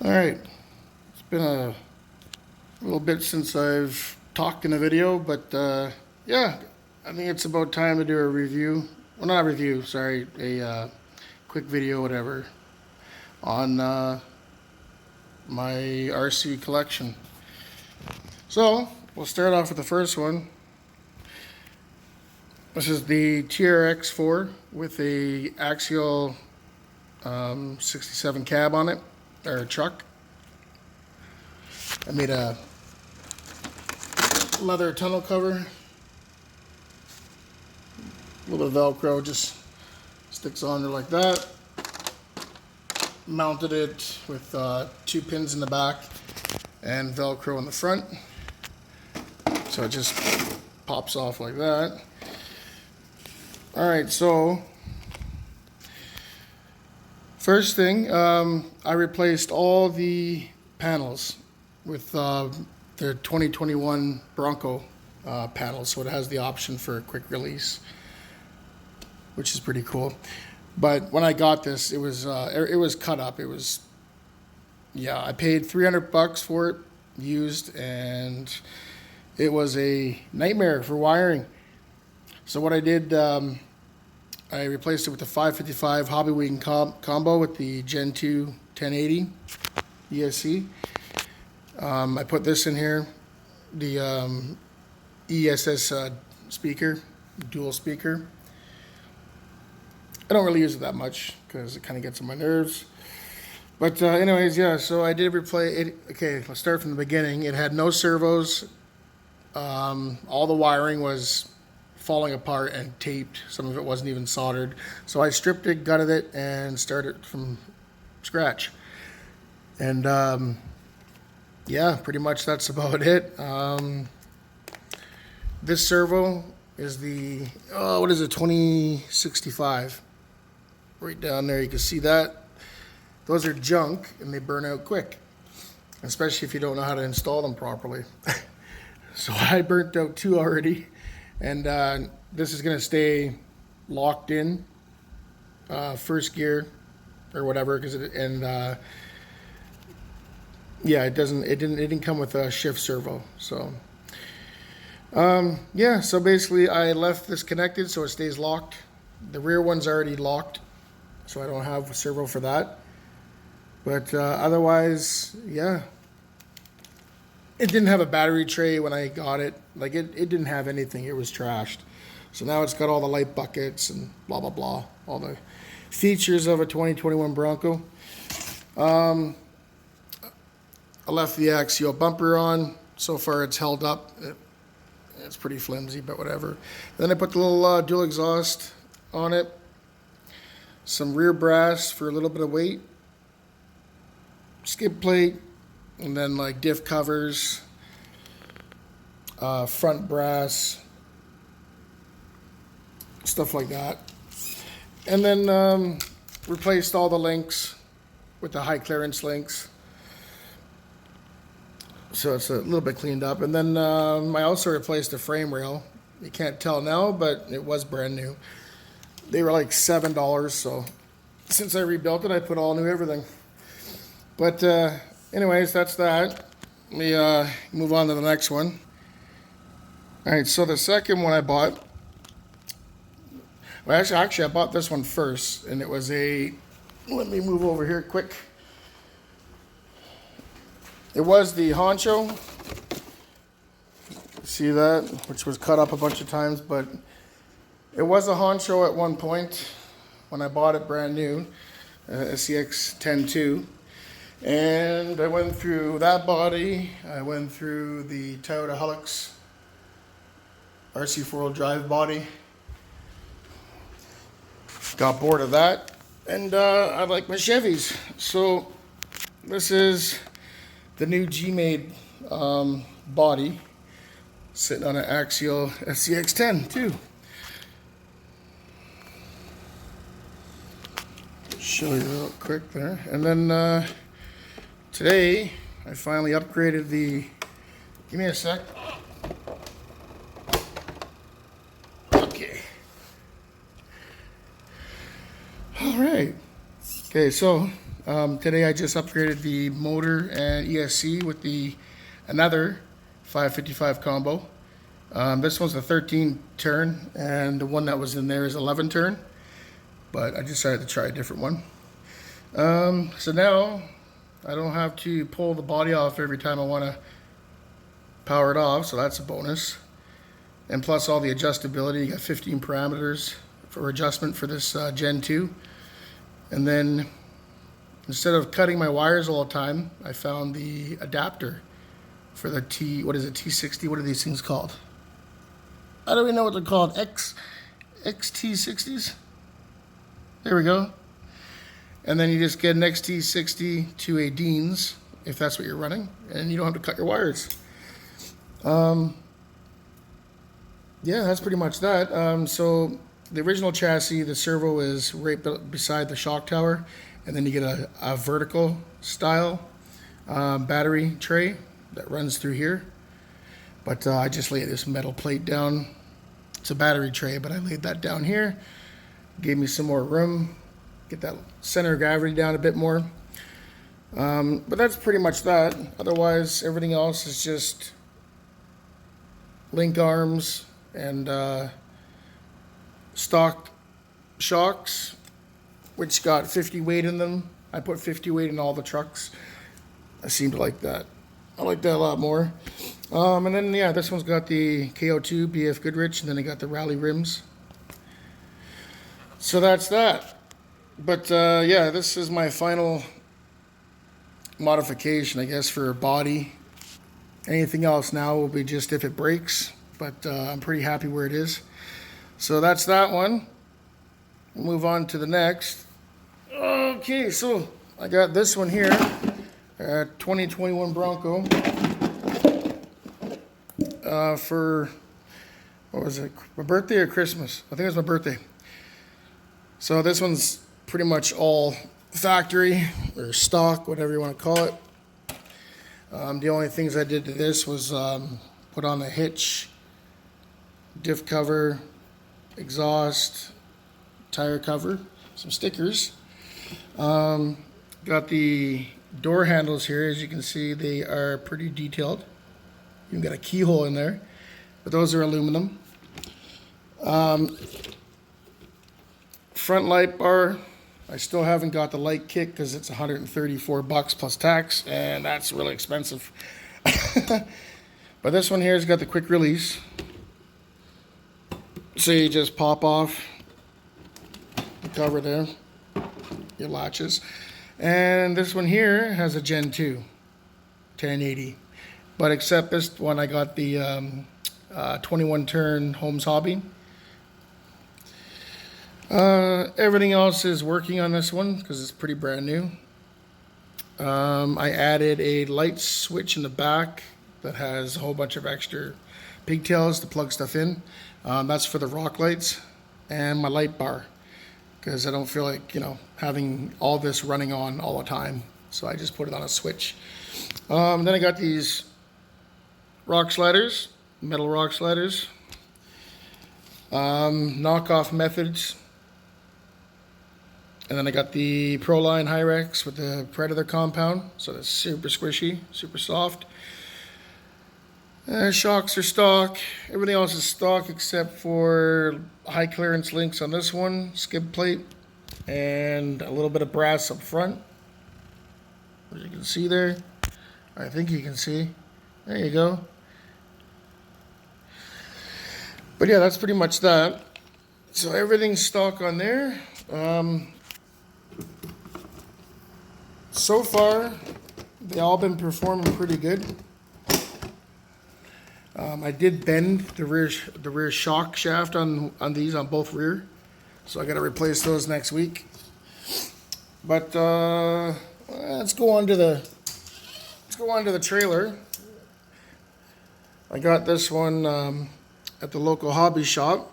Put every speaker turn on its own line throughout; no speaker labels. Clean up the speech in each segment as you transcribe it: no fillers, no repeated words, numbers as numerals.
Alright, it's been a little bit since I've talked in a video, but yeah, I think it's about time to do a review. Well, not a review, sorry, a quick video, whatever, on my RC collection. So, we'll start off with the first one. This is the TRX4 with a axial 67 cab on it, or a truck. I made a leather tunnel cover, a little bit of Velcro, just sticks on there like that. Mounted it with 2 pins in the back and Velcro in the front, so it just pops off like that. Alright, so first thing, I replaced all the panels with the 2021 Bronco panels, so it has the option for a quick release, which is pretty cool. But when I got this, it was cut up. It was, yeah, I paid $300 for it used, and it was a nightmare for wiring. So what I did, I replaced it with the 555 Hobby combo with the Gen 2 1080 ESC. I put this in here, the ESS speaker, dual speaker. I don't really use it that much because it kind of gets on my nerves. But anyways, yeah, so I did replace it. Okay, let's start from the beginning. It had no servos. All the wiring was falling apart and taped. Some of it wasn't even soldered. So I stripped it, gutted it, and started from scratch. And yeah, pretty much that's about it. This servo is the, what is it, 2065. Right down there, you can see that. Those are junk, and they burn out quick, especially if you don't know how to install them properly. So I burnt out 2 already, and this is going to stay locked in first gear or whatever, because yeah, it didn't come with a shift servo. So yeah, so basically I left this connected so it stays locked. The rear one's already locked, so I don't have a servo for that. But otherwise, yeah, it didn't have a battery tray when I got it. Like, it didn't have anything. It was trashed. So now it's got all the light buckets and blah blah blah, all the features of a 2021 Bronco. I left the axial bumper on. So far it's held up. It's pretty flimsy, but whatever. Then I put the little dual exhaust on it. Some rear brass for a little bit of weight. Skid plate. And then like diff covers. Front brass. Stuff like that. And then replaced all the links with the high clearance links. So it's a little bit cleaned up. And then I also replaced the frame rail. You can't tell now, but it was brand new. They were like $7, so since I rebuilt it, I put all new everything. But anyways, that's that. Let me move on to the next one. All right, so the second one I bought, well, actually I bought this one first, and it was a, let me move over here quick. It was the Honcho, see that, which was cut up a bunch of times, but it was a Honcho at one point when I bought it brand new, SCX 10.2, and I went through that body, I went through the Toyota Hilux RC 4-wheel drive body, got bored of that, and I like my Chevys, so this is the new G-Made body, sitting on an axial SCX 10 too. Show you real quick there. And then today I finally upgraded the, give me a sec. Okay. All right. Okay, so Today I just upgraded the motor and ESC with the another 555 combo. This one's a 13 turn, and the one that was in there is 11 turn, but I decided to try a different one. So now I don't have to pull the body off every time I want to power it off, so that's a bonus. And plus all the adjustability, you got 15 parameters for adjustment for this Gen 2. And then instead of cutting my wires all the time, I found the adapter for the T60, what are these things called? I don't even know what they're called, XT60s? There we go. And then you just get an XT60 to a Dean's, if that's what you're running, and you don't have to cut your wires. Yeah, that's pretty much that. So the original chassis, the servo is right beside the shock tower, and then you get a vertical style battery tray that runs through here. But I just laid this metal plate down. It's a battery tray, but I laid that down here. Gave me some more room. Get that center of gravity down a bit more. But that's pretty much that. Otherwise, everything else is just link arms and stock shocks, which got 50 weight in them. I put 50 weight in all the trucks. I seem to like that. I like that a lot more. And then, yeah, this one's got the KO2 BF Goodrich, and then I got the Rally rims. So that's that. But, yeah, this is my final modification, I guess, for a body. Anything else now will be just if it breaks, but I'm pretty happy where it is. So that's that one. We'll move on to the next. Okay, so I got this one here, 2021 Bronco, for, what was it, my birthday or Christmas? I think it was my birthday. So this one's pretty much all factory or stock, whatever you want to call it. The only things I did to this was put on a hitch, diff cover, exhaust, tire cover, some stickers. Got the door handles here. As you can see, they are pretty detailed. Even got a keyhole in there, but those are aluminum. Front light bar, I still haven't got the light kit because it's $134 plus tax, and that's really expensive. But this one here has got the quick release. So you just pop off the cover there, your latches. And this one here has a Gen 2 1080. But except this one, I got the 21 turn Holmes Hobby. Everything else is working on this one because it's pretty brand new. I added a light switch in the back that has a whole bunch of extra pigtails to plug stuff in. That's for the rock lights, and my light bar because I don't feel like, having all this running on all the time. So I just put it on a switch. Then I got these rock sliders, metal rock sliders, knockoff methods. And then I got the Proline Hyrex with the Predator compound, so that's super squishy, super soft. Shocks are stock. Everything else is stock except for high clearance links on this one, skid plate, and a little bit of brass up front. As you can see there. I think you can see. There you go. But yeah, that's pretty much that. So everything's stock on there. So far, they all been performing pretty good. I did bend the rear shock shaft on these on both rear, so I got to replace those next week. But let's go on to the trailer. I got this one at the local hobby shop,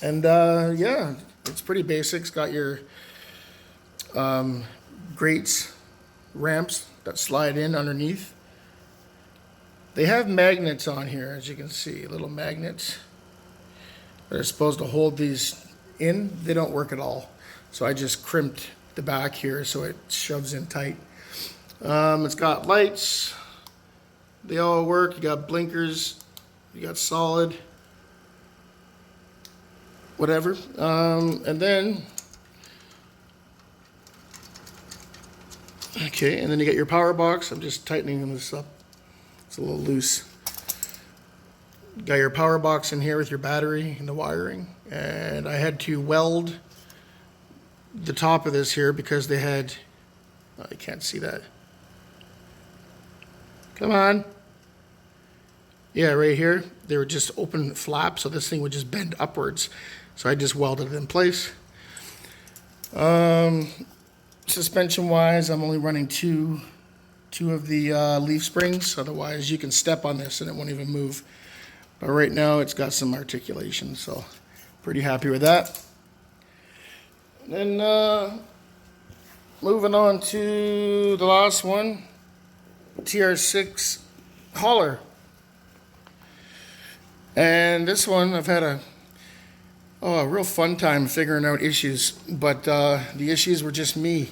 and yeah, it's pretty basic. It's got your grates, ramps that slide in underneath. They have magnets on here, as you can see, little magnets that are supposed to hold these in. They don't work at all. So I just crimped the back here so it shoves in tight. It's got lights. They all work. You got blinkers. You got solid. Whatever. And then, okay, and then you get your power box. I'm just tightening this up. It's a little loose. Got your power box in here with your battery and the wiring. And I had to weld the top of this here because they had, oh, you can't see that. Come on. Yeah, right here, they were just open flaps, so this thing would just bend upwards. So I just welded it in place. Suspension-wise, I'm only running two of the leaf springs. Otherwise, you can step on this and it won't even move. But right now, it's got some articulation, so pretty happy with that. And then moving on to the last one, TR6 hauler. And this one, I've had a real fun time figuring out issues, but the issues were just me.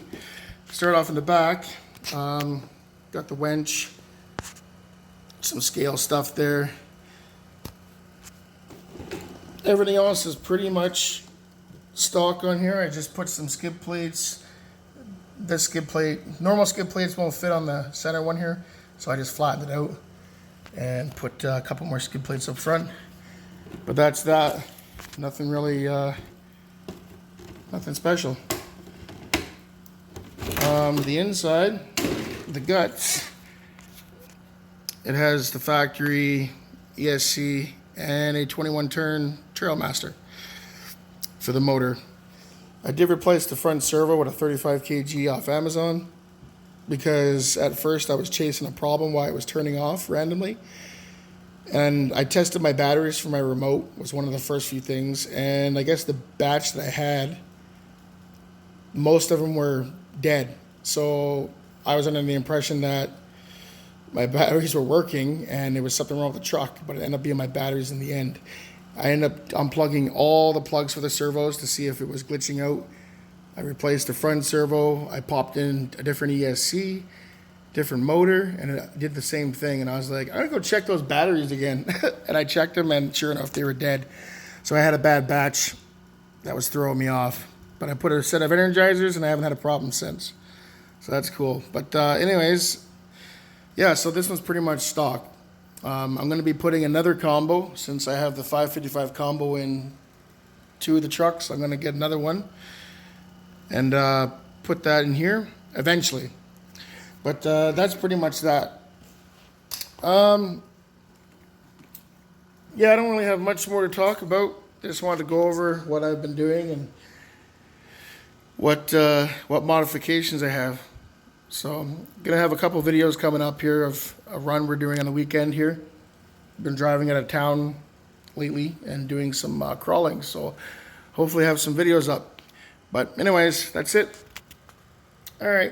Start off in the back, got the winch, some scale stuff there. Everything else is pretty much stock on here. I just put some skid plates. This skid plate, normal skid plates won't fit on the center one here, so I just flattened it out and put a couple more skid plates up front. But that's that. Nothing really, nothing special. The inside, the guts, it has the factory ESC and a 21 turn Trailmaster for the motor. I did replace the front servo with a 35 kg off Amazon because at first I was chasing a problem why it was turning off randomly. And I tested my batteries for my remote, was one of the first few things. And I guess the batch that I had, most of them were dead. So I was under the impression that my batteries were working and there was something wrong with the truck, but it ended up being my batteries in the end. I ended up unplugging all the plugs for the servos to see if it was glitching out. I replaced the front servo. I popped in a different ESC, different motor, and it did the same thing. And I was like, I'm gonna go check those batteries again. And I checked them, and sure enough, they were dead. So I had a bad batch that was throwing me off. But I put a set of energizers, and I haven't had a problem since. So that's cool. But anyways, yeah, so this one's pretty much stock. I'm going to be putting another combo since I have the 555 combo in two of the trucks. I'm going to get another one and put that in here eventually. But that's pretty much that. Yeah, I don't really have much more to talk about. Just wanted to go over what I've been doing and what modifications I have. So I'm gonna have a couple videos coming up here of a run we're doing on the weekend here. Been driving out of town lately and doing some crawling, so hopefully have some videos up. But anyways, that's it. All right.